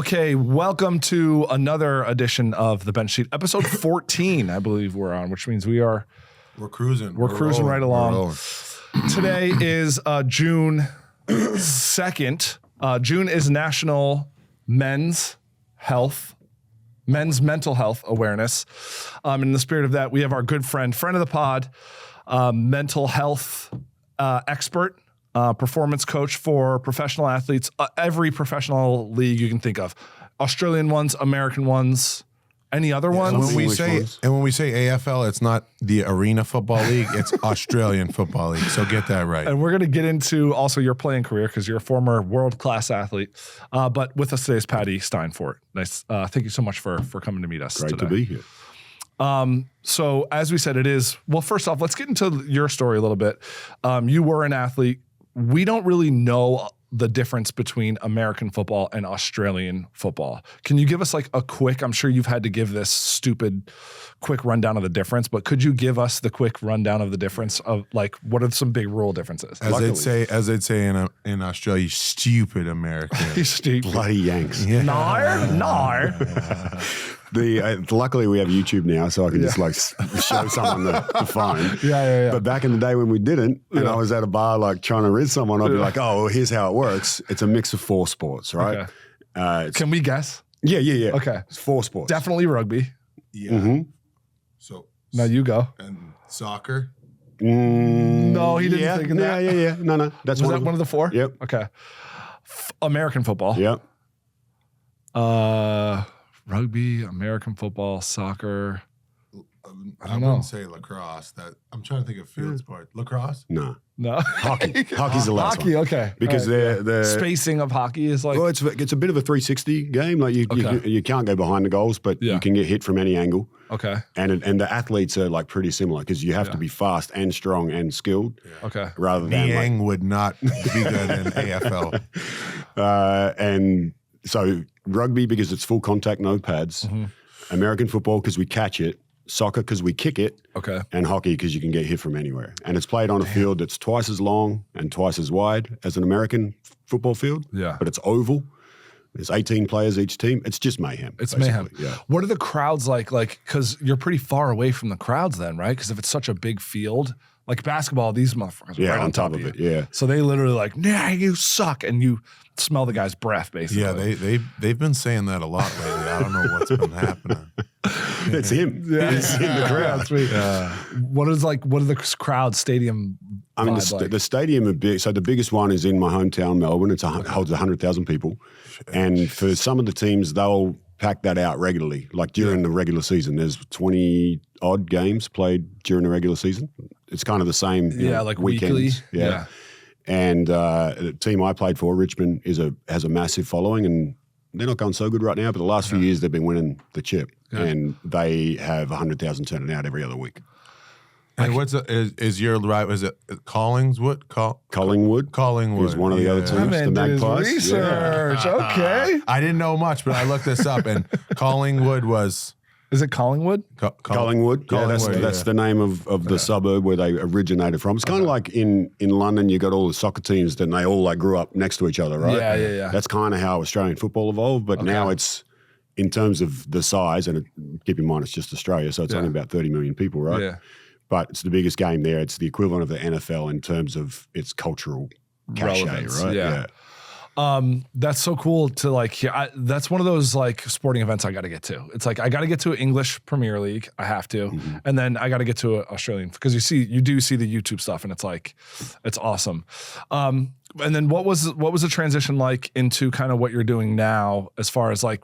Okay, welcome to another edition of the Bench Seat, episode 14, I believe we're on, which means we're cruising. We're cruising right along. Today is June 2nd. June is National Men's Mental Health Awareness. In the spirit of that, we have our good friend of the pod, mental health expert, performance coach for professional athletes, every professional league you can think of, Australian ones, American ones, any other ones. When we say AFL, it's not the Arena Football League, it's Australian Football League. So get that right. And we're going to get into also your playing career because you're a former world-class athlete. But with us today is Paddy Steinfort. Nice. Thank you so much for coming to meet us today. Great to be here. So as we said, first off, let's get into your story a little bit. You were an athlete. We don't really know the difference between American football and Australian football. Can you give us like a quick, I'm sure you've had to give this stupid quick rundown of the difference, but could you give us the quick rundown of the difference of like, what are some big rule differences? As they'd say in Australia, stupid American. Stupid. Bloody Yanks. Yeah. Nar. Luckily we have YouTube now, so I can just like show someone the phone. Yeah. But back in the day when we didn't, and I was at a bar like trying to riz someone, I'd be like, "Oh, well, here's how it works. It's a mix of 4 sports, right?" Okay. Can we guess? Yeah. Okay. It's 4 sports. Definitely rugby. Yeah. Mm-hmm. So Now you go. and soccer. No, he didn't think of that. Yeah. No. That's Was that one of the 4? Yep. Okay. American football. Yep. Rugby, American football, soccer. I wouldn't say lacrosse. I'm trying to think of field sport. Lacrosse? No. Hockey. Hockey's the last Hockey, one. okay. Because right. the spacing of hockey is like... Well, it's a bit of a 360 game. Like you can't go behind the goals, but you can get hit from any angle. Okay. And the athletes are like pretty similar because you have to be fast and strong and skilled. Yeah. Okay. Rather than Niang would not be good in AFL. And so rugby because it's full contact, no pads. Mm-hmm. American football because we catch it. Soccer because we kick it. Okay. And hockey because you can get hit from anywhere. And it's played on a field that's twice as long and twice as wide as an American football field. Yeah. But it's oval. There's 18 players each team. It's just mayhem. It's basically. mayhem. Yeah. What are the crowds like? Like, because you're pretty far away from the crowds then, right? Because if it's such a big field, like basketball, these motherfuckers are right on top of it. you. Yeah. So they literally like, nah, you suck. And you smell the guy's breath, basically. Yeah, they've been saying that a lot lately. I don't know what's been happening. It's him. Yeah. He's in the crowd. What are the crowd stadium I mean, vibe like? the stadium are big. So the biggest one is in my hometown, Melbourne. It holds 100,000 people. And for some of the teams, they'll pack that out regularly. Like during the regular season, there's 20-odd games played during the regular season. It's kind of the same like weekends. weekly. Yeah. And the team I played for, Richmond, has a massive following, and they're not going so good right now, but the last few years they've been winning the chip. Yeah. And they have 100,000 turning out every other week. And is your right? Was it Collingwood? Collingwood. Collingwood Is one of the other teams. The Magpies. Research. Yeah. Okay. I didn't know much, but I looked this up, and Collingwood was. Is it Collingwood? Collingwood. Yeah, that's the name of the suburb where they originated from. It's kind of like in London, you got all the soccer teams, then they all like grew up next to each other, right? Yeah. That's kind of how Australian football evolved, but now it's in terms of the size, and keep in mind it's just Australia, so it's only about 30 million people, right? Yeah. But it's the biggest game there. It's the equivalent of the NFL in terms of its cultural cachet, relevance, right? Yeah. That's so cool to like hear. That's one of those like sporting events I got to get to. It's like I got to get to English Premier League. I have to, and then I got to get to Australian because you do see the YouTube stuff, and it's like it's awesome. And then what was the transition like into kind of what you're doing now as far as like,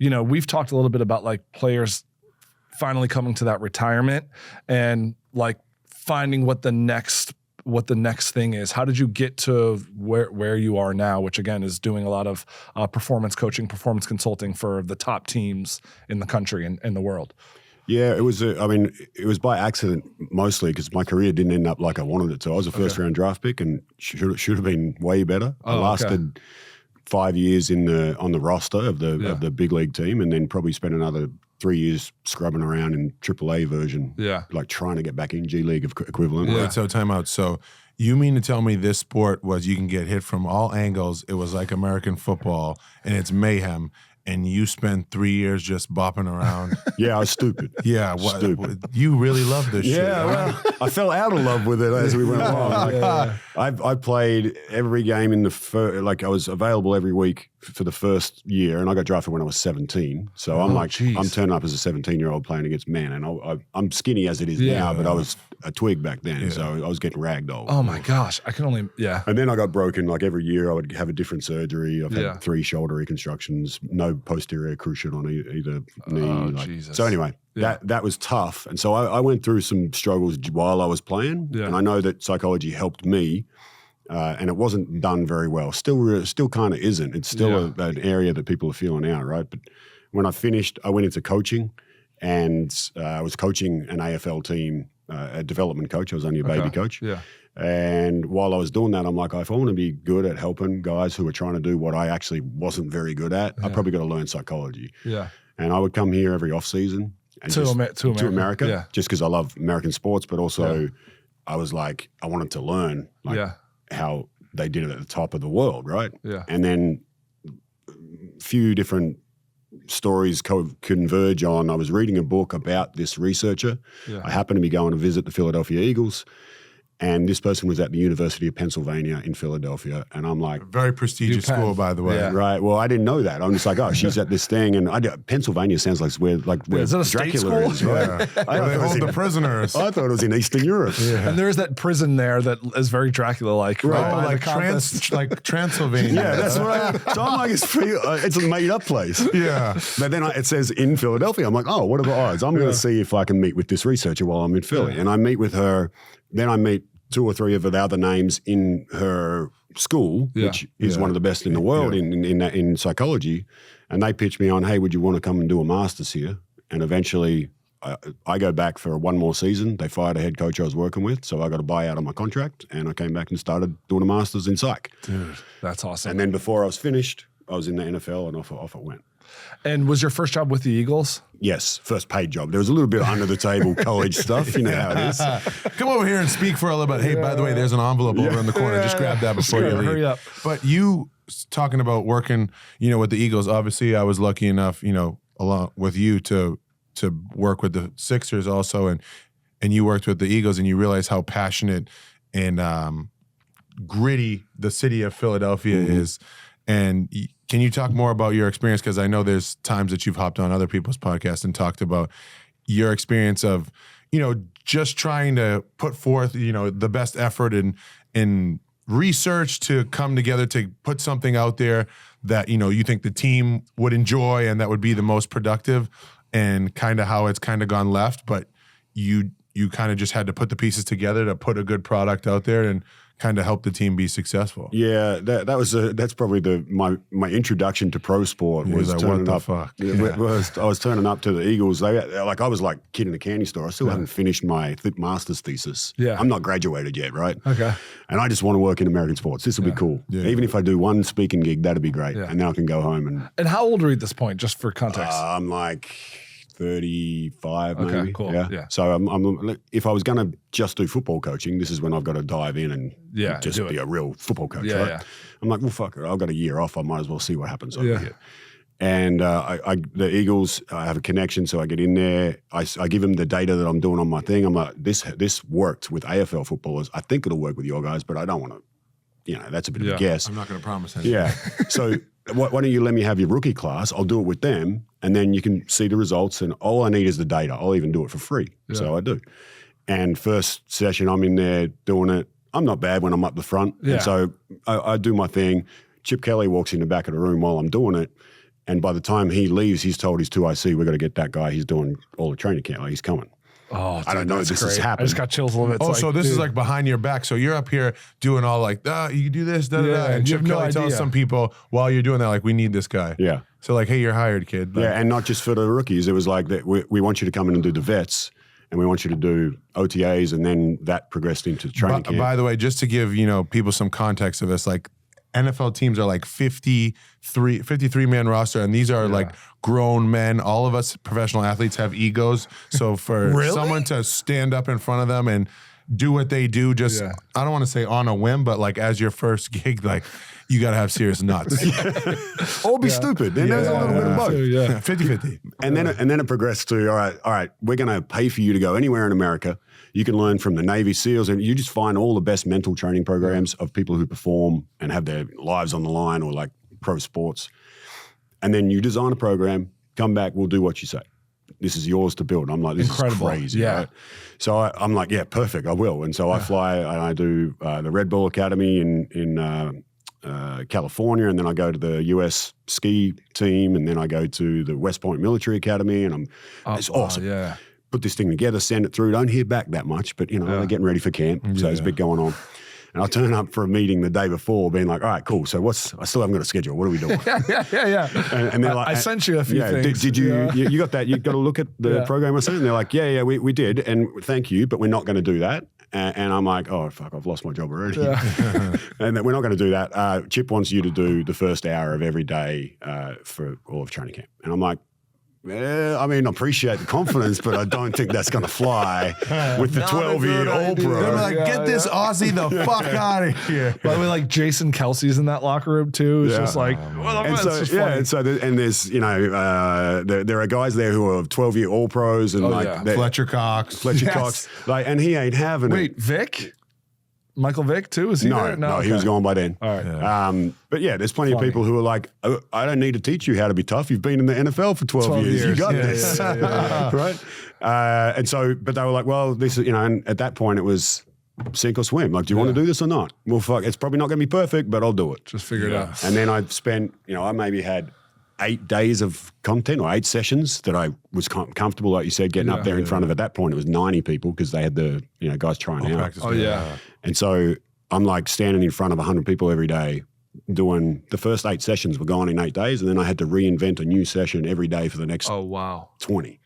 we've talked a little bit about like players finally coming to that retirement and like finding what the next thing is. How did you get to where you are now, which again is doing a lot of performance coaching, performance consulting for the top teams in the country and the world? Yeah, it was by accident mostly because my career didn't end up like I wanted it to. I was a first round draft pick and should have been way better. I lasted 5 years on the roster of the big league team, and then probably spent another 3 years scrubbing around in AAA version. Yeah. Like trying to get back in G League equivalent. Yeah. So time out. So you mean to tell me this sport was you can get hit from all angles. It was like American football and it's mayhem. and you spend 3 years just bopping around. Yeah, I was stupid. Yeah, Stupid. You really love this shit. Yeah, well, I fell out of love with it as we went along. I played every game in the like I was available every week for the first year, and I got drafted when I was 17. So I'm turning up as a 17-year-old playing against men, and I'm skinny as it is now, but I was a twig back then, so I was getting ragdolled. Oh my gosh, I can only And then I got broken. Like every year, I would have a different surgery. I've had 3 shoulder reconstructions, no posterior cruciate on either knee. Oh, Jesus. So anyway, that was tough, and so I went through some struggles while I was playing, and I know that psychology helped me. And it wasn't done very well. Still kind of isn't. It's still an area that people are feeling out, right? But when I finished, I went into coaching, and I was coaching an AFL team, a development coach. I was only a baby coach. Yeah. And while I was doing that, I'm like, if I want to be good at helping guys who are trying to do what I actually wasn't very good at, I probably got to learn psychology. Yeah. And I would come here every off season and to America, just because I love American sports, but also I was like, I wanted to learn how they did it at the top of the world, right? Yeah. And then a few different stories converge on. I was reading a book about this researcher. Yeah. I happened to be going to visit the Philadelphia Eagles, and this person was at the University of Pennsylvania in Philadelphia, and I'm like, very prestigious school, by the way. Yeah. Right. Well, I didn't know that. I'm just like, oh, she's at this thing, and Pennsylvania sounds like where is it a Dracula is, right? They hold the prisoners. I thought it was in Eastern Europe. Yeah. And there's that prison there that is very Dracula-like. Right. Like Transylvania. Yeah, that's right. So I'm like, it's a made-up place. Yeah. But then it says in Philadelphia. I'm like, oh, what are the odds? I'm going to see if I can meet with this researcher while I'm in Philly. Yeah. And I meet with her. Then I meet 2 or 3 of the other names in her school, which is one of the best in the world in psychology. And they pitched me on, hey, would you want to come and do a master's here? And eventually I go back for one more season. They fired a head coach I was working with, so I got a buyout on my contract, and I came back and started doing a master's in psych. Dude, that's awesome. And then before I was finished, I was in the NFL, and off it went. And was your first job with the Eagles? Yes, first paid job. There was a little bit of under the table college stuff. You know how it is. Come over here and speak for a little bit. Hey, by the way, there's an envelope over in the corner. Just grab that before you leave. Hurry up. But you talking about working, with the Eagles. Obviously, I was lucky enough, along with you to work with the Sixers also, and you worked with the Eagles, and you realize how passionate and gritty the city of Philadelphia is. And can you talk more about your experience? Because I know there's times that you've hopped on other people's podcasts and talked about your experience of, just trying to put forth, the best effort in research to come together to put something out there that, you think the team would enjoy and that would be the most productive, and kind of how it's kind of gone left. But you kind of just had to put the pieces together to put a good product out there and kind of help the team be successcul. Yeah, that's probably my introduction to pro sport was like, turning what the up. Fuck? I was turning up to the Eagles. I was like kid in a candy store. I still haven't finished my master's thesis. Yeah, I'm not graduated yet, right? Okay. And I just want to work in American sports. This will be cool. Yeah. Even if I do one speaking gig, that'd be great. Yeah. And then I can go home and how old are you at this point? Just for context, I'm like 35 maybe. Okay, cool. Yeah. So I'm if I was going to just do football coaching, this is when I've got to dive in and just be a real football coach, right? Yeah. I'm like, well, fuck it. I've got a year off. I might as well see what happens over here. And the Eagles, I have a connection, so I get in there. I give them the data that I'm doing on my thing. I'm like, this worked with AFL footballers. I think it'll work with your guys, but I don't want to, that's a bit of a guess. I'm not going to promise anything. Yeah. So why don't you let me have your rookie class? I'll do it with them, and then you can see the results, and all I need is the data. I'll even do it for free. Yeah. So I do. And first session, I'm in there doing it. I'm not bad when I'm up the front. Yeah. And so I do my thing. Chip Kelly walks in the back of the room while I'm doing it. And by the time he leaves, he's told his 2IC, we've got to get that guy. He's doing all the training camp. He's coming. Oh, dude, I don't know if this has happened. I just got chills a little bit. Oh, so this is like behind your back. So you're up here doing all like, you do this, and Chip Kelly tells some people while you're doing that, like, we need this guy. Yeah. So like, hey, you're hired, kid. Like, and not just for the rookies. It was like that. We want you to come in and do the vets, and we want you to do OTAs, and then that progressed into training camp. By the way, just to give people some context of this, like, NFL teams are like 53-man roster, and these are like grown men. All of us professional athletes have egos. So for someone to stand up in front of them and do what they do. Just I don't want to say on a whim, but like as your first gig, like you got to have serious nuts. Or be stupid. And there's a little bit of both. 50-50. And then it progressed to, all right, we're going to pay for you to go anywhere in America. You can learn from the Navy SEALs, and you just find all the best mental training programs of people who perform and have their lives on the line, or like pro sports. And then you design a program, come back, we'll do what you say. This is yours to build. I'm like, this is crazy. Yeah. Right? So I'm like, yeah, perfect, I will. And so I fly and I do the Red Bull Academy in California, and then I go to the US ski team, and then I go to the West Point Military Academy, and it's awesome. Yeah. Put this thing together, send it through. Don't hear back that much, but they're getting ready for camp, so there's a bit going on. And I turn up for a meeting the day before, being like, all right, cool. So I still haven't got a schedule. What are we doing? Yeah. And they're like, I sent you a few things. Did you, you got that? You got to look at the program I sent? And they're like, yeah, we did. And thank you, but we're not going to do that. And I'm like, oh, fuck, I've lost my job already. And that we're not going to do that. Chip wants you to do the first hour of every day for all of training camp. And I'm like, I mean, I appreciate the confidence, but I don't think that's going to fly with the 12-year All-Pro. They're like, get this Aussie the fuck out of here. By the way, like Jason Kelsey's in that locker room too. It's just like, there's there are guys there who are 12-year All-Pros and Fletcher Cox, Cox, and he ain't having it. Wait, Vic? Michael Vick too? Was he there? No, he was gone by then. All right. But yeah, there's plenty of people who are like, oh, I don't need to teach you how to be tough. You've been in the NFL for 12 years. You got this. Right? And so, but they were like, well, this is, and at that point it was sink or swim. Like, do you want to do this or not? Well, fuck, it's probably not going to be perfect, but I'll do it. Just figure it out. And then I spent, I maybe had 8 days of content or 8 sessions that I was comfortable, like you said, getting up there in front of. At that point, it was 90 people because they had the guys trying out. And so I'm like standing in front of 100 people every day doing the first 8 sessions were gone in 8 days, and then I had to reinvent a new session every day for the next 20.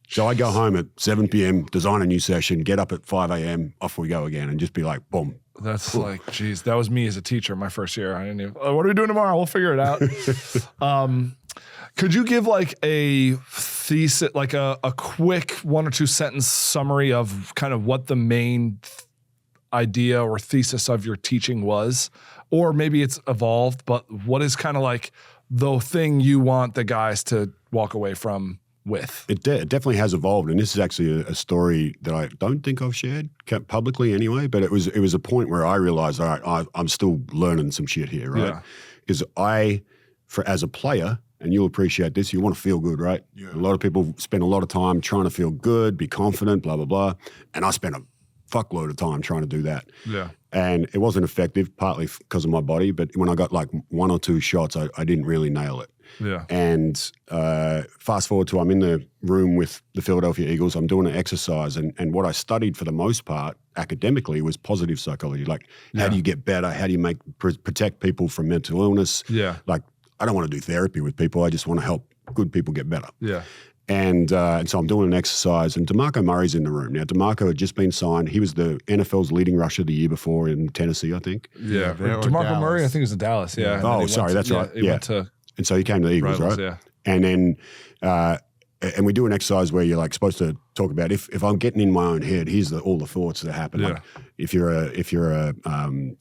So I go home at 7 p.m., design a new session, get up at 5 a.m., off we go again, and just be like, boom. That's like, geez, that was me as a teacher my first year. I didn't even, what are we doing tomorrow? We'll figure it out. Could you give like a thesis, like a quick 1 or 2 sentence summary of kind of what the main idea or thesis of your teaching was? Or maybe it's evolved, but what is kind of like the thing you want the guys to walk away from with? It definitely has evolved, and this is actually a story that I don't think I've shared publicly anyway. But it was a point where I realized, all right, I'm still learning some shit here, right? Because as a player, and you'll appreciate this, you want to feel good, right? Yeah. A lot of people spend a lot of time trying to feel good, be confident, blah blah blah, and I spent a fuckload of time trying to do that. Yeah. And it wasn't effective, partly because of my body, but when I got like 1 or 2 shots, I didn't really nail it. Yeah. And fast forward to I'm in the room with the Philadelphia Eagles. I'm doing an exercise, and what I studied for the most part academically was positive psychology. Like, how do you get better? How do you protect people from mental illness? Yeah. Like, I don't want to do therapy with people. I just want to help good people get better. Yeah. And so I'm doing an exercise, and DeMarco Murray's in the room. Now, DeMarco had just been signed. He was the NFL's leading rusher the year before in Tennessee, I think. Yeah. DeMarco Murray, I think, was in Dallas. Yeah. Oh, sorry. That's right. He went to and so he came to the Eagles, Rivals, right? Yeah. And then, and we do an exercise where you're like supposed to talk about if I'm getting in my own head, here's all the thoughts that happen. Yeah. Like if you're a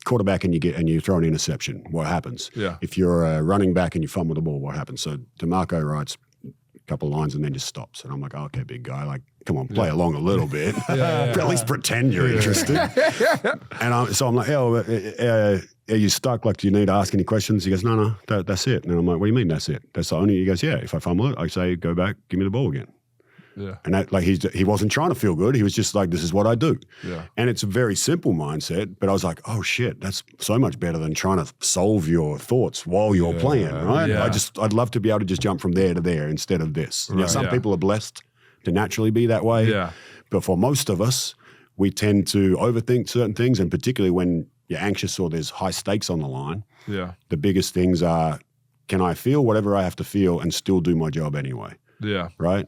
quarterback and you throw an interception, what happens? Yeah. If you're a running back and you fumble the ball, what happens? So DeMarco writes a couple of lines and then just stops, and I'm like, oh, okay, big guy, like, come on, play along a little bit. At least pretend you're interested. And so I'm like, are you stuck? Like, do you need to ask any questions? He goes, no, that's it. And I'm like, what do you mean that's it? That's the only. He goes, yeah, if I fumble it, I say, go back, give me the ball again. Yeah. And that, like, he wasn't trying to feel good. He was just like, this is what I do. Yeah. And it's a very simple mindset, but I was like, oh shit, that's so much better than trying to solve your thoughts while you're playing, right? Yeah. I'd love to be able to just jump from there to there instead of this. Now, some people are blessed to naturally be that way. Yeah. But for most of us, we tend to overthink certain things, and particularly when you're anxious or there's high stakes on the line. Yeah. The biggest things are, can I feel whatever I have to feel and still do my job anyway? Yeah. Right?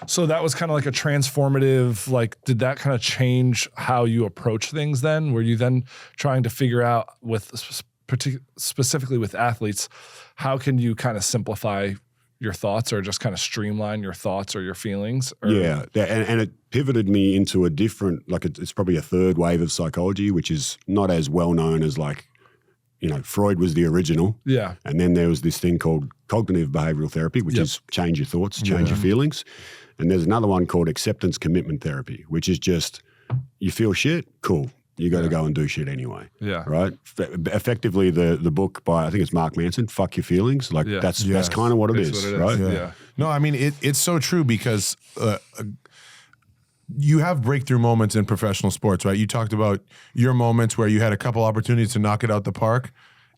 So that was kind of like a transformative, like, did that kind of change how you approach things then? Were you then trying to figure out specifically with athletes, how can you kind of simplify your thoughts, or just kind of streamline your thoughts or your feelings? Or? Yeah. And it pivoted me into a different, like it's probably a third wave of psychology, which is not as well known as like, you know, Freud was the original. Yeah. And then there was this thing called cognitive behavioral therapy, which is change your thoughts, change your feelings. And there's another one called acceptance commitment therapy, which is just, you feel shit, cool. You got to go and do shit anyway. Yeah. Right? Effectively, the book by, I think it's Mark Manson, Fuck Your Feelings. Like that's kind of what it is, right? Yeah. No, I mean, it's so true because you have breakthrough moments in professional sports, right? You talked about your moments where you had a couple opportunities to knock it out the park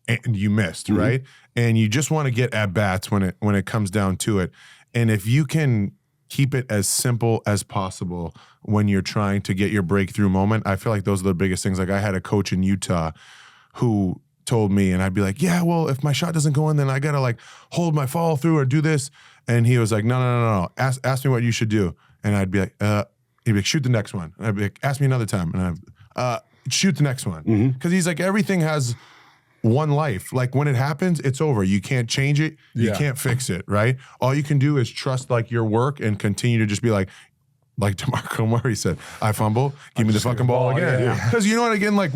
and you missed, right? And you just want to get at bats when it comes down to it. And if you can keep it as simple as possible when you're trying to get your breakthrough moment, I feel like those are the biggest things. Like I had a coach in Utah who told me, and I'd be like, yeah, well, if my shot doesn't go in, then I got to like hold my follow through or do this. And he was like, no. Ask me what you should do. And I'd be like, he'd be like, shoot the next one. And I'd be like, ask me another time. And I'd shoot the next one. Because he's like, everything has one life. Like when it happens, it's over. You can't change it. You can't fix it, right? All you can do is trust like your work and continue to just be like DeMarco Murray said, I fumble, give me the fucking ball again. Because you know what, again, like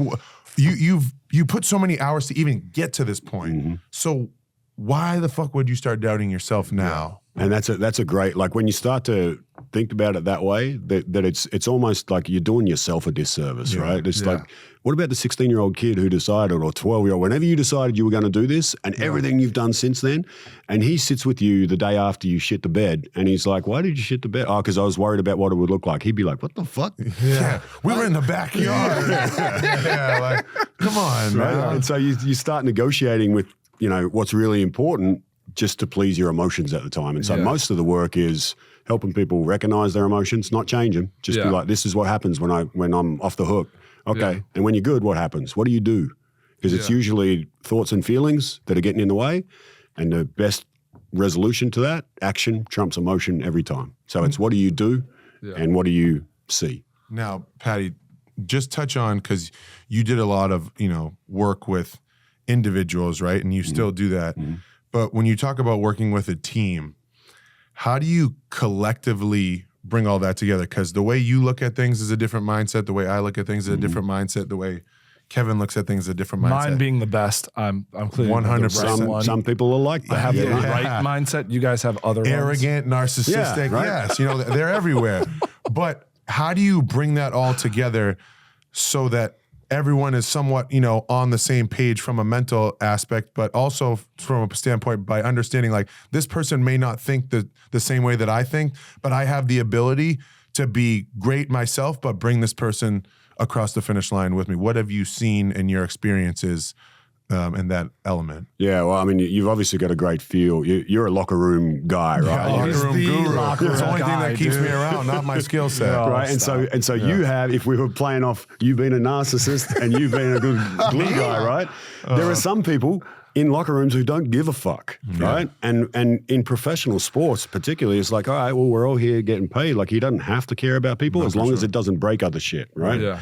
you put so many hours to even get to this point. So why the fuck would you start doubting yourself now? And that's a great, like when you start to think about it that way, that it's almost like you're doing yourself a disservice, right? It's like, what about the 16-year-old kid who decided, or 12-year-old, whenever you decided you were going to do this and everything you've done since then, and he sits with you the day after you shit the bed and he's like, why did you shit the bed? Oh, because I was worried about what it would look like. He'd be like, what the fuck? Yeah. We were in the backyard. Like, come on, right? man. And so you start negotiating with, you know, what's really important just to please your emotions at the time. And so most of the work is helping people recognize their emotions, not change them. Just be like, this is what happens when I'm off the hook. Okay. Yeah. And when you're good, what happens? What do you do? Because it's usually thoughts and feelings that are getting in the way. And the best resolution to that, action trumps emotion every time. So it's what do you do and what do you see? Now, Paddy, just touch on, because you did a lot of, you know, work with individuals, right? And you still do that. But when you talk about working with a team, how do you collectively bring all that together? Because the way you look at things is a different mindset. The way I look at things is a different mindset. The way Kevin looks at things is a different mindset. Mine being the best, I'm clearly 100%. Some people are like that. I have the right mindset. You guys have other arrogant, narcissistic. Yes, you know, they're everywhere. But how do you bring that all together so that everyone is somewhat, you know, on the same page from a mental aspect, but also from a standpoint by understanding like this person may not think the same way that I think, but I have the ability to be great myself, but bring this person across the finish line with me. What have you seen in your experiences in that element? Yeah, well, I mean, you've obviously got a great feel. You're a locker room guy, right? Yeah, locker room guru. It's the only thing that keeps me around, not my skill set. Right, and so you have, if we were playing off, you've been a narcissist and you've been a good glue guy, right? There are some people in locker rooms who don't give a fuck, right? And in professional sports particularly, it's like, all right, well, we're all here getting paid. Like, he doesn't have to care about people as long as it doesn't break other shit, right? Yeah.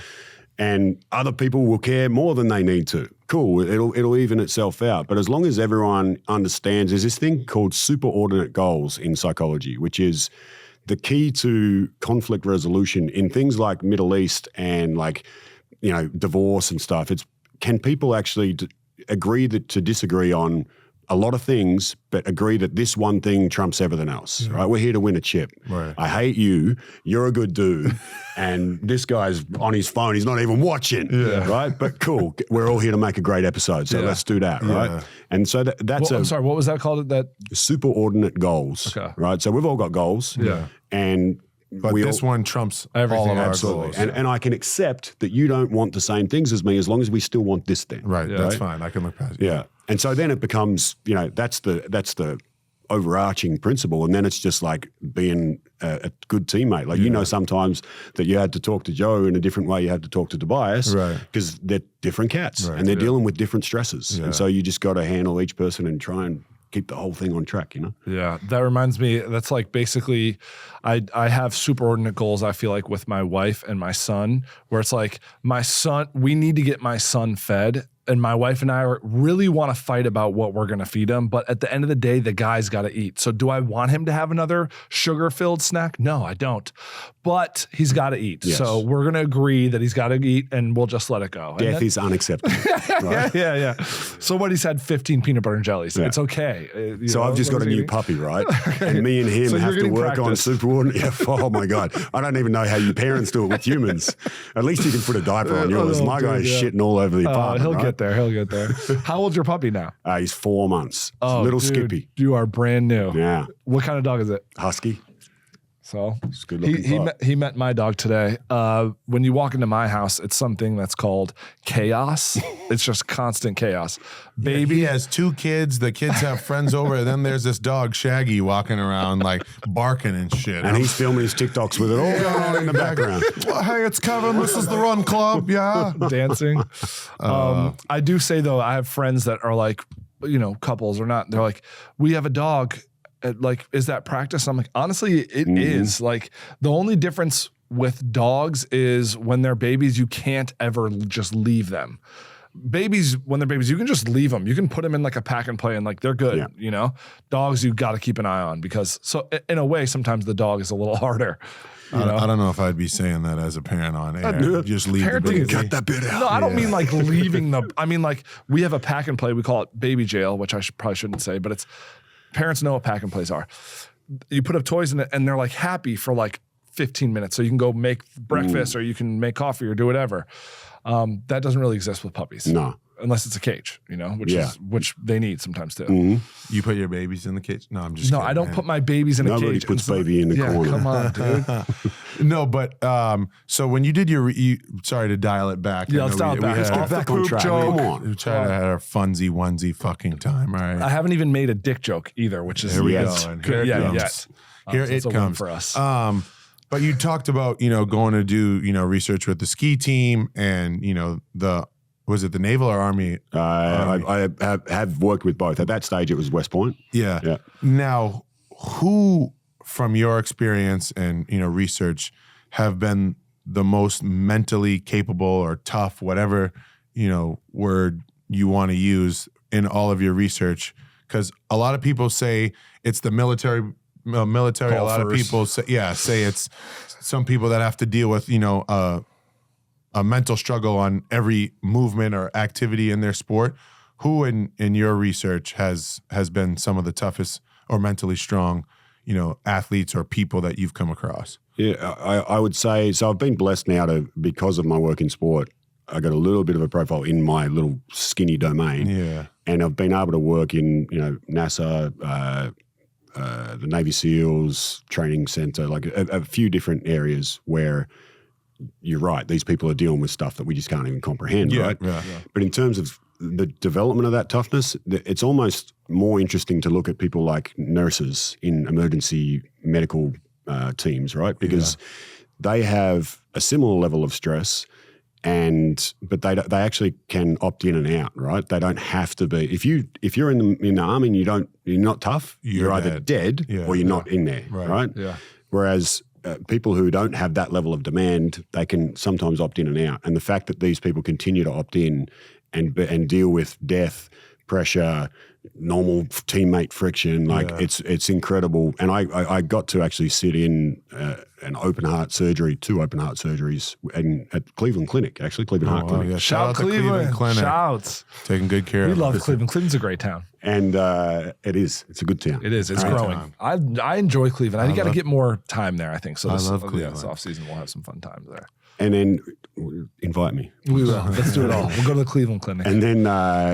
And other people will care more than they need to. Cool, it'll even itself out. But as long as everyone understands, there's this thing called superordinate goals in psychology, which is the key to conflict resolution in things like Middle East and like, you know, divorce and stuff. It's, can people actually agree to disagree on a lot of things, but agree that this one thing trumps everything else, right? We're here to win a chip. Right. I hate you. You're a good dude. And this guy's on his phone. He's not even watching, right? But cool. We're all here to make a great episode. So let's do that, right? And so that's I'm sorry, what was that called? That superordinate goals, right? So we've all got goals. Yeah. And but this one trumps everything, all of our absolutely. goals. And I can accept that you don't want the same things as me as long as we still want this thing. Right, that's fine. I can look past it. Yeah. And so then it becomes, you know, that's the overarching principle. And then it's just like being a good teammate. Like, you know, sometimes that you had to talk to Joe in a different way you had to talk to Tobias, because they're different cats and they're dealing with different stresses. And so you just got to handle each person and try and keep the whole thing on track, you know? Yeah, that reminds me, that's like basically, I have superordinate goals, I feel like, with my wife and my son, where it's like, my son, we need to get my son fed and my wife and I really want to fight about what we're going to feed him. But at the end of the day, the guy's got to eat. So do I want him to have another sugar-filled snack? No, I don't. But he's got to eat. Yes. So we're going to agree that he's got to eat, and we'll just let it go. Death is unacceptable. Right? Yeah. So what, he's had 15 peanut butter and jellies. It's okay. So I've just got a new puppy, right? And me and him have to work on superordinate. Yeah, oh my God. I don't even know how you parents do it with humans. At least you can put a diaper on yours. My guy is shitting all over the apartment. He'll get there. He'll get there. How old's your puppy now? He's 4 months. Oh, little dude, Skippy. You are brand new. Yeah. What kind of dog is it? Husky. So It's good looking. he met my dog today. When you walk into my house, it's something that's called chaos. It's just constant chaos. Baby He has 2 kids. The kids have friends over. And then there's this dog, Shaggy, walking around like barking and shit. And he's filming his TikToks with it all going on in the background. Well, hey, it's Kevin. This is the Run Club. Yeah. dancing. I do say though, I have friends that are like, couples or not. They're like, we have a dog. Like, is that practice? I'm like, honestly, it is. Like, the only difference with dogs is when they're babies, you can't ever just leave them. Babies, when they're babies, you can just leave them. You can put them in like a pack and play and like they're good, Dogs, you got to keep an eye on because so in a way, sometimes the dog is a little harder. I don't know if I'd be saying that as a parent on air. Just leave the baby. Cut that bit out. No, I don't mean like leaving I mean like we have a pack and play. We call it baby jail, which I probably shouldn't say, but it's parents know what pack and plays are. You put up toys in it and they're like happy for like 15 minutes. So you can go make breakfast or you can make coffee or do whatever. That doesn't really exist with puppies. No. Unless it's a cage, which they need sometimes too. You put your babies in the cage? No, I'm just kidding, I don't man. put my babies in a Nobody cage. puts baby in the corner. Come on, dude. No, but so when you did sorry to dial it back. Yeah, let's dial it back. Let's get back on track. Joke. Come on. We tried to have our funsy onesie fucking time, right? I haven't even made a dick joke either, which is Here we good. go. Here it comes. Yes. Here So it it's a win comes for us. But you talked about going to do research with the ski team and was it the Naval or Army? I have worked with both. At that stage, it was West Point. Yeah. Now, who from your experience and research have been the most mentally capable or tough, whatever word you want to use in all of your research? Because a lot of people say it's the military. Golfers. A lot of people say it's some people that have to deal with a mental struggle on every movement or activity in their sport. Who in your research has been some of the toughest or mentally strong, athletes or people that you've come across? Yeah, I would say, so I've been blessed now because of my work in sport, I got a little bit of a profile in my little skinny domain. Yeah. And I've been able to work in, NASA, the Navy SEALs training center, like a few different areas where you're right. These people are dealing with stuff that we just can't even comprehend, right? Yeah. But in terms of the development of that toughness, it's almost more interesting to look at people like nurses in emergency medical teams, right? Because they have a similar level of stress, but they actually can opt in and out, right? They don't have to be. If you're in the army and you're not tough, you're either dead or you're not in there, right? Yeah. Whereas people who don't have that level of demand, they can sometimes opt in and out. And the fact that these people continue to opt in and deal with death, pressure, normal teammate friction, it's incredible. And I got to actually sit in two open heart surgeries at Cleveland Clinic, Cleveland Heart Clinic. Yeah. Shout out to Cleveland. Clinic. Shouts. Taking good care We of love us. Cleveland. Cleveland's a great town. And it's a good town. It is. It's Great growing. I enjoy Cleveland. I got to get more time there, I think. So I love Cleveland. This offseason, we'll have some fun times there. And then invite me. We will. Let's do it all. We'll go to the Cleveland Clinic. And then,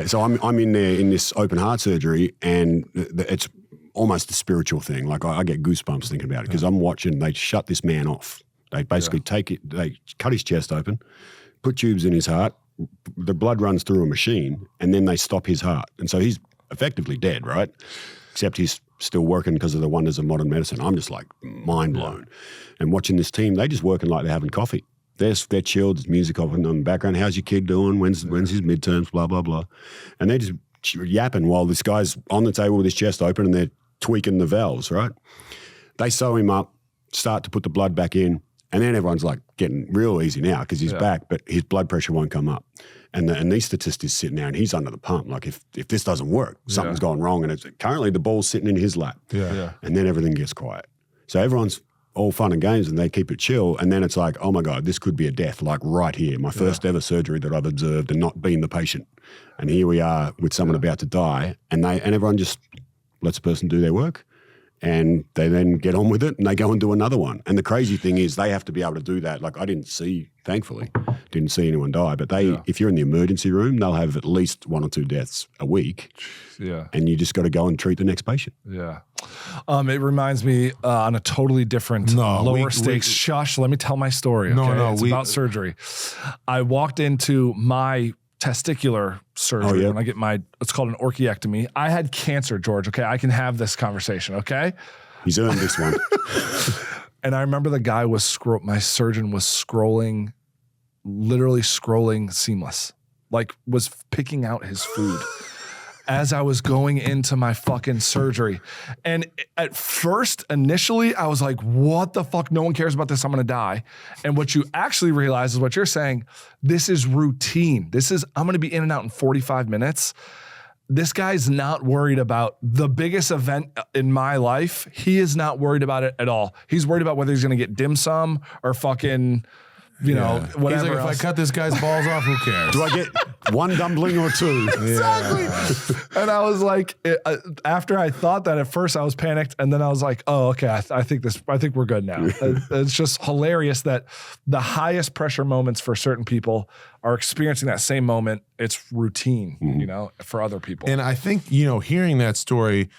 so I'm in there in this open heart surgery, and it's almost a spiritual thing. Like I get goosebumps thinking about it because I'm watching. They shut this man off. They basically they cut his chest open, put tubes in his heart. The blood runs through a machine, and then they stop his heart, and so he's effectively dead, right? Except he's still working because of the wonders of modern medicine. I'm just like mind blown, and watching this team. They just working like they're having coffee. They're chilled. There's music on in the background. How's your kid doing? When's his midterms? Blah, blah, blah. And they're just yapping while this guy's on the table with his chest open and they're tweaking the valves, right? They sew him up, start to put the blood back in, and then everyone's like getting real easy now because he's back, but his blood pressure won't come up. and the anesthetist is sitting there and he's under the pump. Like if this doesn't work, something's gone wrong. And it's currently the ball's sitting in his lap. And then everything gets quiet. So everyone's all fun and games and they keep it chill. And then it's like, oh my God, this could be a death, like right here. My first ever surgery that I've observed and not been the patient. And here we are with someone about to die, and everyone just lets the person do their work. And they then get on with it and they go and do another one. And the crazy thing is they have to be able to do that. Like I thankfully, didn't see anyone die. But if you're in the emergency room, they'll have at least 1 or 2 deaths a week. Yeah. And you just got to go and treat the next patient. Yeah. It reminds me on a totally different, lower stakes. Shush, let me tell my story. Okay? It's about surgery. I walked into my testicular surgery when I get it's called an orchiectomy. I had cancer, George. Okay, I can have this conversation. Okay, he's earned this one. And I remember the guy my surgeon was literally scrolling Seamless, like was picking out his food as I was going into my fucking surgery. And at first, initially, I was like, what the fuck? No one cares about this. I'm going to die. And what you actually realize is what you're saying. This is routine. I'm going to be in and out in 45 minutes. This guy's not worried about the biggest event in my life. He is not worried about it at all. He's worried about whether he's going to get dim sum or fucking, whatever. He's like, else. if I cut this guy's balls off, who cares? Do I get 1 dumpling or 2? Exactly. And I was like, after I thought that at first, I was panicked, and then I was like, oh, okay, I think we're good now. It's just hilarious that the highest pressure moments for certain people are experiencing that same moment. It's routine, for other people. And I think hearing that story,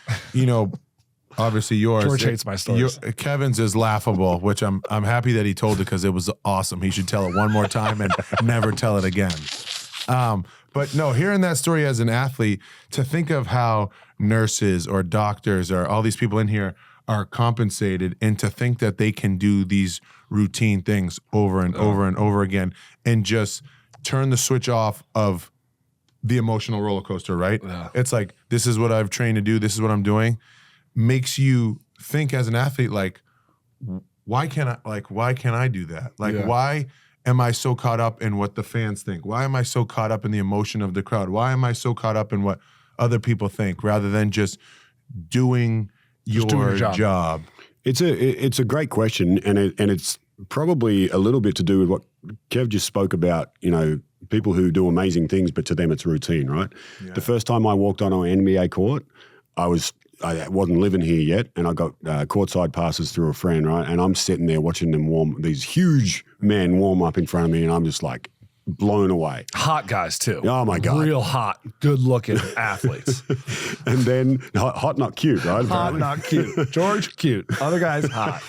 obviously yours. George hates my stories. Kevin's is laughable, which I'm happy that he told it because it was awesome. He should tell it one more time and never tell it again. But no, hearing that story as an athlete, to think of how nurses or doctors or all these people in here are compensated, and to think that they can do these routine things over and over and over again and just turn the switch off of the emotional roller coaster, right? Yeah. It's like, this is what I've trained to do. This is what I'm doing. Makes you think as an athlete, like, why can't I do that? Like, why am I so caught up in what the fans think? Why am I so caught up in the emotion of the crowd? Why am I so caught up in what other people think rather than just doing your job? It's a great question, and it's probably a little bit to do with what Kev just spoke about, people who do amazing things, but to them it's routine, right? Yeah. The first time I walked on an NBA court, I wasn't living here yet, and I got courtside passes through a friend, right? And I'm sitting there watching them these huge men warm up in front of me, and I'm just like blown away. Hot guys too. Oh my God. Real hot, good looking athletes. And then hot, not cute, right? Hot, not cute. George, cute. Other guys, hot.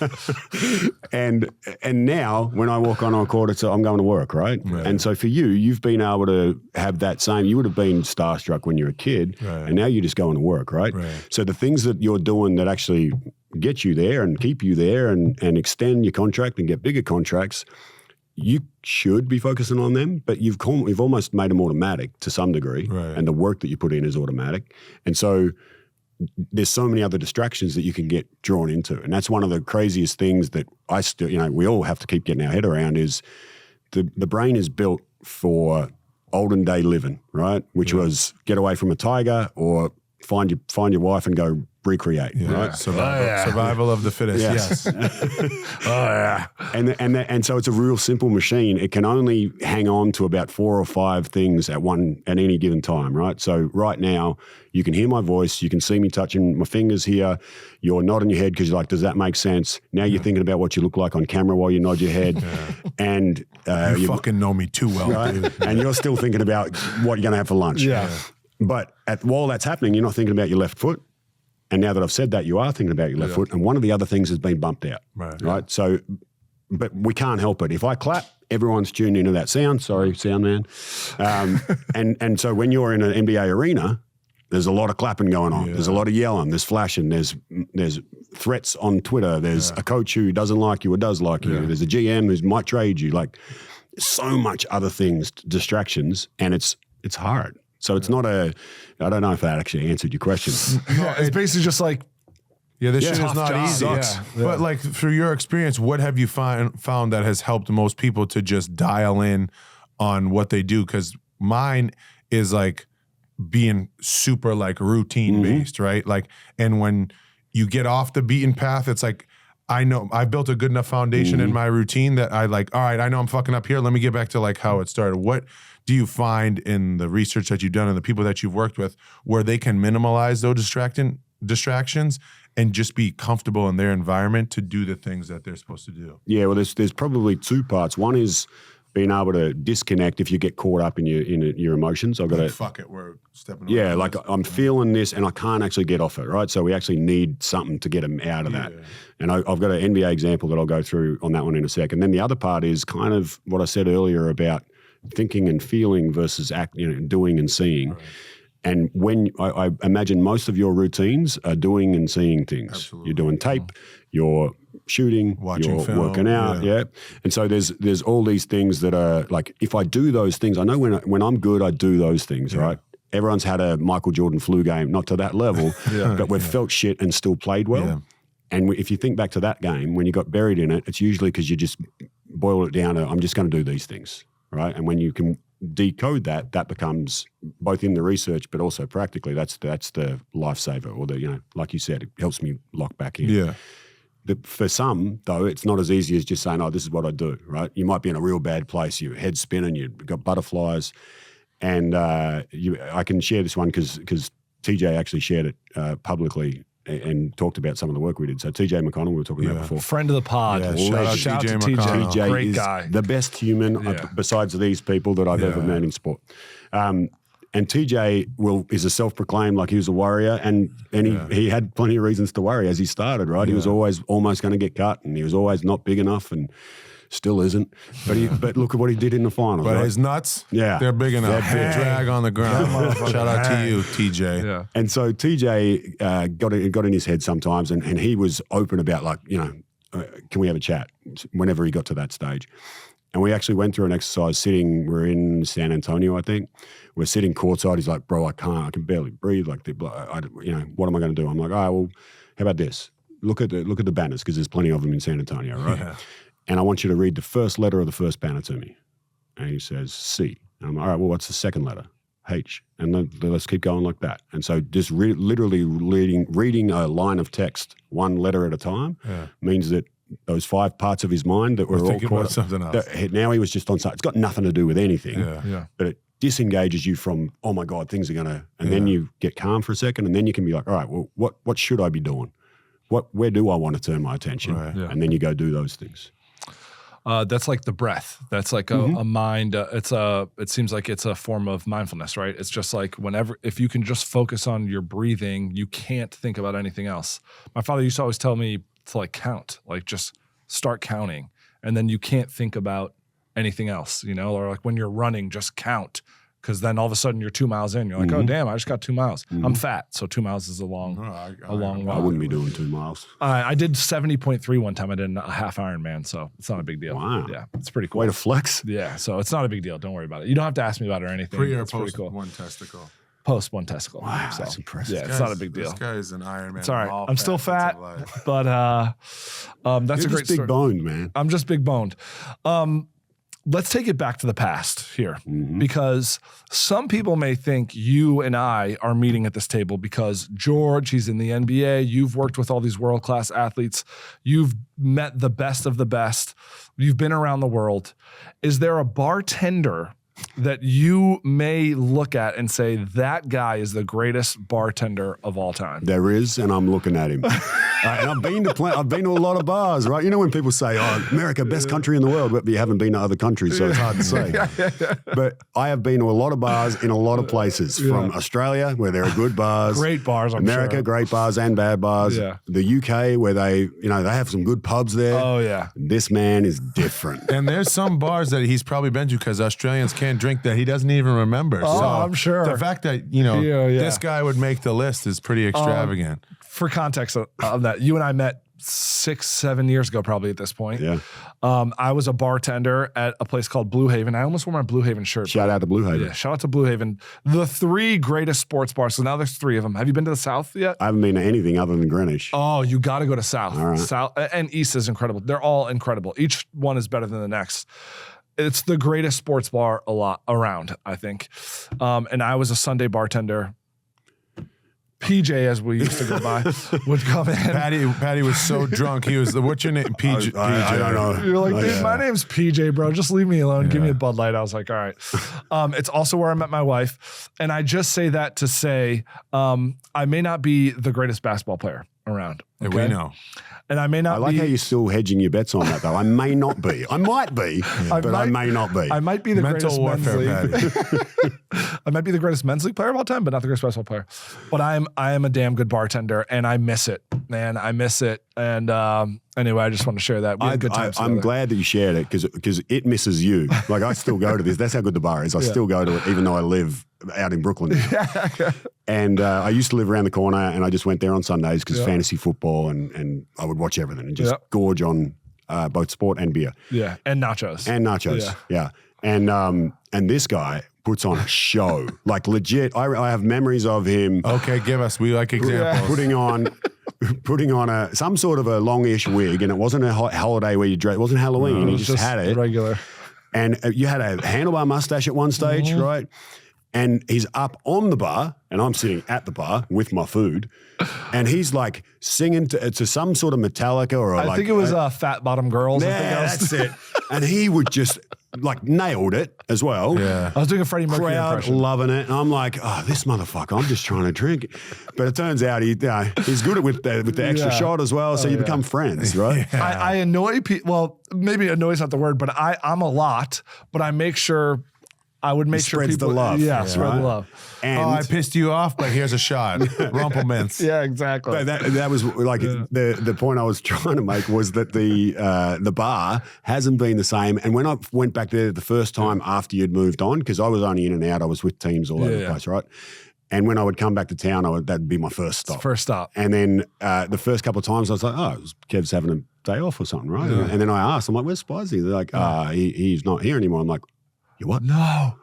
And now when I walk on a court, I'm going to work, right? And so for you've been able to have that same, you would have been starstruck when you were a kid, and now you're just going to work, right? So the things that you're doing that actually get you there and keep you there and extend your contract and get bigger contracts, you should be focusing on them, but you've almost made them automatic to some degree, and the work that you put in is automatic. And so there's so many other distractions that you can get drawn into. And that's one of the craziest things that I still, we all have to keep getting our head around is the brain is built for olden day living, right? Which was get away from a tiger or find your wife and go recreate, right? Survival of the fittest. Yes. And so it's a real simple machine. It can only hang on to about 4 or 5 things at any given time, right? So right now, you can hear my voice, you can see me touching my fingers here. You're nodding your head because you're like, does that make sense? Now you're thinking about what you look like on camera while you nod your head, and you fucking know me too well, right? dude. And you're still thinking about what you're going to have for lunch. Yeah. But while that's happening, you're not thinking about your left foot. And now that I've said that, you are thinking about your left foot. And one of the other things has been bumped out. Right. So, but we can't help it. If I clap, everyone's tuned into that sound. Sorry, sound man. And so when you're in an NBA arena, there's a lot of clapping going on. There's a lot of yelling. There's flashing. There's threats on Twitter. There's a coach who doesn't like you or does like you. There's a GM who might trade you. Like so much other things, distractions, and it's hard. So it's not I don't know if that actually answered your question. No, it's basically just like, this shit is not job. easy. Yeah. But like through your experience, what have you found that has helped most people to just dial in on what they do? Because mine is like being super like routine based, right? Like, and when you get off the beaten path, it's like, I know I've built a good enough foundation in my routine that I like, all right, I know I'm fucking up here. Let me get back to like how it started. What do you find in the research that you've done and the people that you've worked with where they can minimize those distractions and just be comfortable in their environment to do the things that they're supposed to do? Yeah, well, there's probably two parts. One is being able to disconnect if you get caught up in your emotions. I've got to fuck it, we're stepping. Yeah, like I'm feeling this and I can't actually get off it, right? So we actually need something to get them out of that. And I've got an NBA example that I'll go through on that one in a second. Then the other part is kind of what I said earlier about thinking and feeling versus doing and seeing. Right. And when I imagine most of your routines are doing and seeing things. Absolutely. You're doing tape, you're shooting, watching you're film, working out, And so there's all these things that are like, if I do those things, I know when I'm good, I do those things, right? Everyone's had a Michael Jordan flu game, not to that level, but we've felt shit and still played well. Yeah. And if you think back to that game, when you got buried in it, it's usually because you just boil it down to, I'm just going to do these things, right? And when you can decode that, that becomes both in the research, but also practically, that's the lifesaver, or the, like you said, it helps me lock back in. Yeah. For some, though, it's not as easy as just saying, oh, this is what I do, right? You might be in a real bad place, your head's spinning, you've got butterflies. And I can share this one because TJ actually shared it publicly and talked about some of the work we did. So TJ McConnell, we were talking about before. Friend of the pod. Yeah, shout out to TJ McConnell. TJ Great is guy. the best human besides these people that I've ever met in sport. And TJ is a self-proclaimed, like he was a warrior, and he had plenty of reasons to worry as he started, right? He was always almost going to get cut, and he was always not big enough, and still isn't. But look at what he did in the finals. But right? his nuts, yeah, they're big enough. They drag on the ground. Shout out to you, TJ. Yeah. And so TJ got in his head sometimes, and he was open about like, can we have a chat whenever he got to that stage. And we actually went through an exercise we're in San Antonio, I think. We're sitting courtside. He's like, bro, I can barely breathe. Like, what am I going to do? I'm like, all right, well, how about this? Look at the banners, because there's plenty of them in San Antonio, right? Yeah. And I want you to read the first letter of the first banner to me. And he says, C. And I'm like, all right, well, what's the second letter? H. And let's keep going like that. And so just literally reading a line of text, one letter at a time, means that those 5 parts of his mind that were all caught up, something else. Now he was just on something. It's got nothing to do with anything. Yeah. But it disengages you from, oh my God, things are going to, and then you get calm for a second, and then you can be like, all right, well, what should I be doing? Where do I want to turn my attention? Right. And then you go do those things. That's like the breath. That's like a mind. It seems like it's a form of mindfulness, right? It's just like if you can just focus on your breathing, you can't think about anything else. My father used to always tell me to like count, like just start counting, and then you can't think about anything else, or like when you're running, just count. Because then all of a sudden you're 2 miles in. You're like, oh, damn, I just got 2 miles. I'm fat, so 2 miles is a long way. I wouldn't be doing 2 miles. I did 70.3 one time. I did a half Ironman, so it's not a big deal. Wow. Yeah, it's pretty cool. Way to flex. Yeah, so it's not a big deal. Don't worry about it. You don't have to ask me about it or anything. Pre or it's post cool. one testicle? Post one testicle. Wow, so, that's impressive. Yeah, it's not a big deal. This guy is an Ironman. It's all right. I'm still fat, but that's You're a great just big story. boned, man. I'm just big boned. Let's take it back to the past here, because some people may think you and I are meeting at this table because George, he's in the NBA. You've worked with all these world-class athletes. You've met the best of the best. You've been around the world. Is there a bartender that you may look at and say, that guy is the greatest bartender of all time? There is, and I'm looking at him. And I've been to a lot of bars, right? You know when people say, oh, America, best country in the world, but you haven't been to other countries, so it's hard to say. But I have been to a lot of bars in a lot of places, from Australia, where there are good bars. Great bars, I'm America, sure. great bars and bad bars. Yeah. The UK, where they have some good pubs there. Oh, yeah. This man is different. And there's some bars that he's probably been to because Australians can't drink that he doesn't even remember. Oh, so I'm sure. The fact that, this guy would make the list is pretty extravagant. For context of that, you and I met 6-7 years ago, probably at this point. Yeah. I was a bartender at a place called Blue Haven. I almost wore my Blue Haven shirt. Shout out to Blue Haven. Yeah, shout out to Blue Haven. The 3 greatest sports bars. So now there's 3 of them. Have you been to the South yet? I haven't been to anything other than Greenwich. Oh, you got to go to South. All right. South and East is incredible. They're all incredible. Each one is better than the next. it's the greatest sports bar around, I think. And I was a Sunday bartender. PJ, as we used to go by, would come in. Paddy was so drunk. He was what's your name? PJ. I don't know. You're like, dude, my name's PJ, bro. Just leave me alone. Give me a Bud Light. I was like, all right. It's also where I met my wife. And I just say that to say I may not be the greatest basketball player around. Okay? We know. And I may not be. I like how you're still hedging your bets on that, though. I may not be. I might be, but I may not be. I might be the Mental greatest men's warfare, league. I might be the greatest men's league player of all time, but not the greatest basketball player. But I am a damn good bartender, and I miss it, man. I miss it. And anyway, I just want to share that. We had good times I'm glad that you shared it because it misses you. Like I still go to this. That's how good the bar is. I still go to it, even though I live out in Brooklyn. And I used to live around the corner, and I just went there on Sundays because fantasy football, and I would watch everything and just gorge on both sport and beer. Yeah, and nachos. Yeah. And this guy puts on a show, like legit. I have memories of him. Okay, give us. We like examples. Putting on some sort of a longish wig, and it wasn't a holiday where you dress. It wasn't Halloween. He just had it regular. And you had a handlebar mustache at one stage, right? And he's up on the bar, and I'm sitting at the bar with my food, and he's like singing to some sort of Metallica or I think it was Fat Bottom Girls. Yeah, that's it. And he would just like nailed it as well. Yeah, I was doing a Freddie Mercury crowd impression. loving it, and I'm like, oh, this motherfucker! I'm just trying to drink. But it turns out he's good with the extra shot as well. So you become friends, right? Yeah. I annoy people. Well, maybe annoy is not the word, but I'm a lot. But I make sure. I would make sure spreads people the love. spread the love. And I pissed you off, but here's a shot. Rumplements. Yeah, exactly. That was like the point I was trying to make was that the bar hasn't been the same. And when I went back there the first time after you'd moved on, because I was only in and out, I was with teams all over the place, right? And when I would come back to town, that'd be my first stop. First stop. And then the first couple of times I was like, oh, Kev's having a day off or something, right? Yeah. And then I asked, I'm like, where's Spicy? They're like, he's not here anymore. I'm like, you what? No.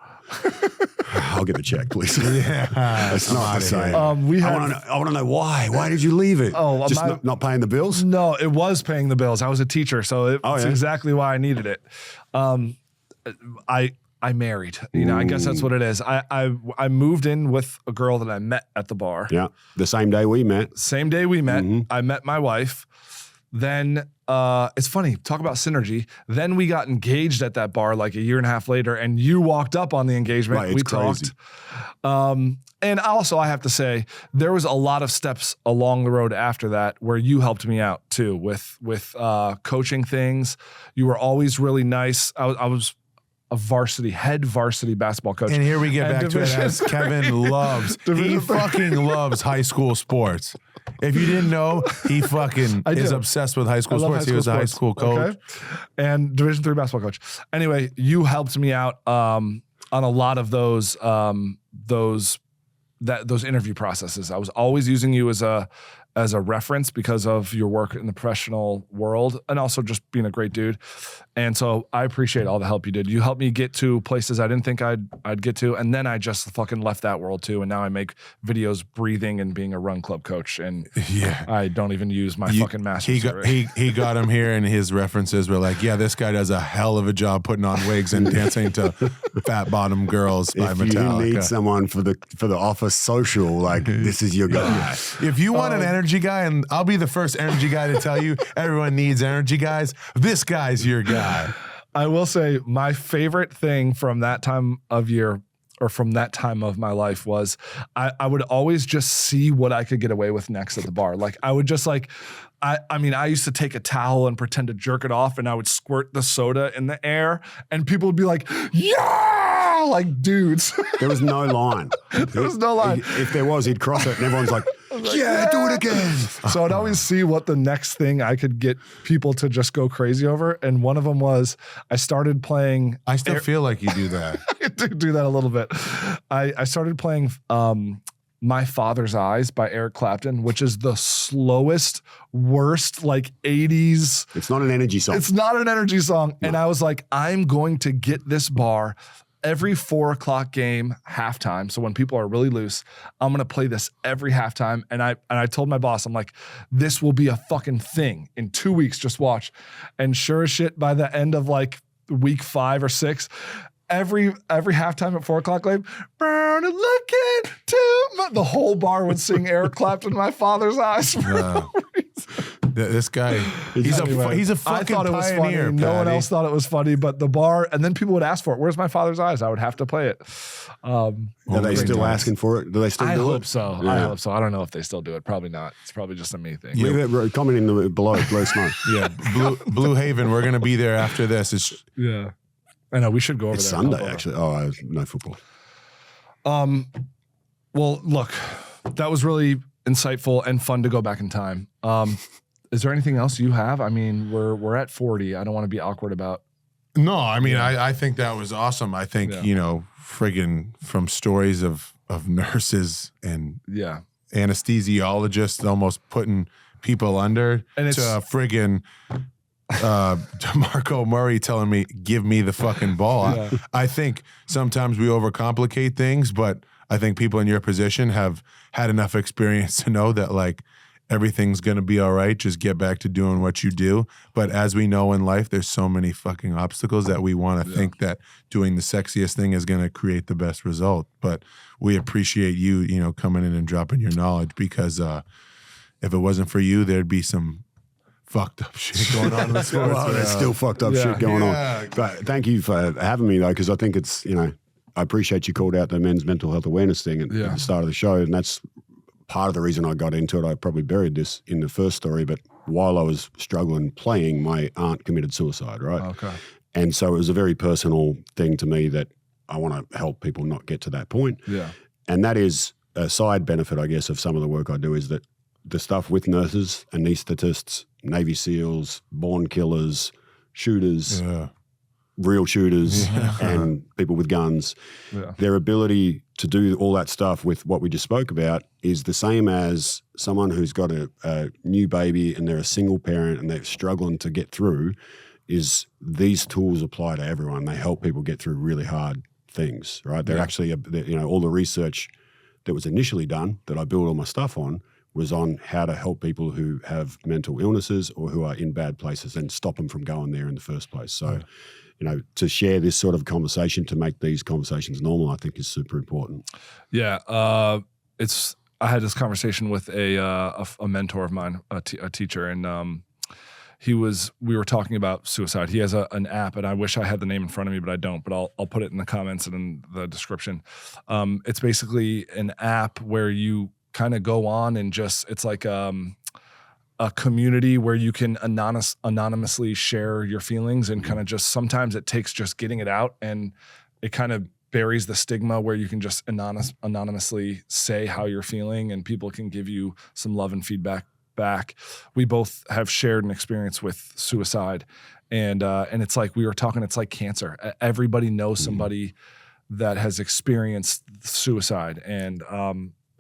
I'll get the check, please. Yeah, it's not the same. I want to know why. Why did you leave it? Oh, just not paying the bills? No, it was paying the bills. I was a teacher, so it's exactly why I needed it. I married. I guess that's what it is. I moved in with a girl that I met at the bar. Yeah, the same day we met. I met my wife. Then it's funny, talk about synergy. Then we got engaged at that bar like a year and a half later, and you walked up on the engagement. Right, we talked. And also, I have to say, there was a lot of steps along the road after that where you helped me out too with coaching things. You were always really nice. I was a head varsity basketball coach. And here we get back to it as Kevin fucking loves high school sports. If you didn't know, he fucking is obsessed with high school sports. He was a high school coach. Okay. And Division III basketball coach. Anyway, you helped me out on a lot of those interview processes. I was always using you as a reference because of your work in the professional world and also just being a great dude. And so I appreciate all the help you did. You helped me get to places I didn't think I'd get to. And then I just fucking left that world too. And now I make videos breathing and being a run club coach. And I don't even use my fucking master's degree. He got him here and his references were like, yeah, this guy does a hell of a job putting on wigs and dancing to Fat Bottom Girls by Metallica. If you need someone for the office social, like this is your guy. If you want an energy guy, and I'll be the first energy guy to tell you everyone needs energy guys, this guy's your guy. I will say my favorite thing from that time of year or from that time of my life was I would always just see what I could get away with next at the bar. Like I would just like, I used to take a towel and pretend to jerk it off and I would squirt the soda in the air and people would be like, yeah, like dudes. There was no line. There was no line. If there was, he'd cross it and everyone's like, yeah, do it again. So I'd always see what the next thing I could get people to just go crazy over. And one of them was I started playing. I still feel like you do that. I do that a little bit. I started playing My Father's Eyes by Eric Clapton, which is the slowest, worst, like 80s. It's not an energy song. It's not an energy song. No. And I was like, I'm going to get this bar every 4 o'clock game halftime. So when people are really loose, I'm going to play this every halftime. And I told my boss, I'm like, this will be a fucking thing in 2 weeks. Just watch. And sure as shit, by the end of like week 5 or 6. Every halftime at 4 o'clock, like, burn and looking to the whole bar would sing Eric Clapton, My Father's Eyes. This guy, he's a fucking I thought it was pioneer, funny. No one Paddy. else thought it was funny, but the bar, and then people would ask for it. Where's My Father's Eyes? I would have to play it. Are they still asking for it? Do they still do it? I hope so. Yeah. I hope so. I don't know if they still do it. Probably not. It's probably just a me thing. Leave it, comment in the below. Let us know. Yeah, Blue Haven. We're gonna be there after this. It's Yeah. I know. We should go over It's there. and Sunday, help out. actually. Oh, no football. Well, look, that was really insightful and fun to go back in time. Is there anything else you have? I mean, we're at 40. I don't want to be awkward about. no. I mean, I think that was awesome. I think friggin' from stories of nurses and Yeah. anesthesiologists almost putting people under And it's- to friggin' DeMarco Murray telling me, give me the fucking ball. Yeah. I think sometimes we overcomplicate things, but I think people in your position have had enough experience to know that like everything's going to be all right. Just get back to doing what you do. But as we know in life, there's so many fucking obstacles that we want to think that doing the sexiest thing is going to create the best result. But we appreciate you, coming in and dropping your knowledge because if it wasn't for you, there'd be some fucked up shit going on in the sports. Well, there's still fucked up shit going on. But thank you for having me, though, because I think it's, I appreciate you called out the men's mental health awareness thing at the start of the show. And that's part of the reason I got into it. I probably buried this in the first story, but while I was struggling playing, my aunt committed suicide, right? Okay. And so it was a very personal thing to me that I want to help people not get to that point. Yeah. And that is a side benefit, I guess, of some of the work I do is that the stuff with nurses, anaesthetists, Navy SEALs, born killers, shooters, real shooters, and people with guns, their ability to do all that stuff with what we just spoke about is the same as someone who's got a new baby and they're a single parent and they're struggling to get through. Is these tools apply to everyone. They help people get through really hard things, right? They're actually, all the research that was initially done that I built all my stuff on was on how to help people who have mental illnesses or who are in bad places and stop them from going there in the first place. So, to share this sort of conversation, to make these conversations normal, I think is super important. Yeah. I had this conversation with a mentor of mine, a teacher, and we were talking about suicide. He has an app, and I wish I had the name in front of me, but I don't. But I'll put it in the comments and in the description. It's basically an app where you kind of go on and it's like a community where you can anonymously share your feelings and kind of just sometimes it takes just getting it out and it kind of buries the stigma where you can just anonymously say how you're feeling and people can give you some love and feedback back. We both have shared an experience with suicide and it's like we were talking, it's like cancer. Everybody knows somebody that has experienced suicide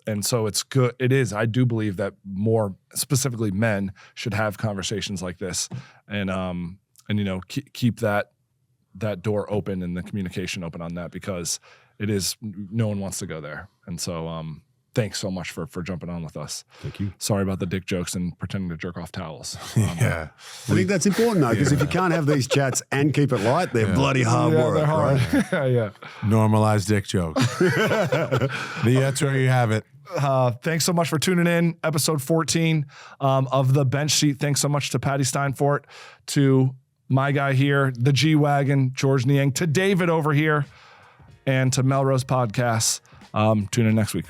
and so it's good. It is. I do believe that more specifically men should have conversations like this and keep that door open and the communication open on that because it is, no one wants to go there. And so thanks so much for jumping on with us. Thank you. Sorry about the dick jokes and pretending to jerk off towels. Yeah. I think that's important though, because if you can't have these chats and keep it light, they're bloody hard work. They're hard. Right? Yeah. Normalized dick joke. That's where you have it. Thanks so much for tuning in. Episode 14 of The Bench Seat. Thanks so much to Paddy Steinfort, to my guy here, the G-Wagon, George Niang, to David over here, and to Melrose Podcasts. Tune in next week.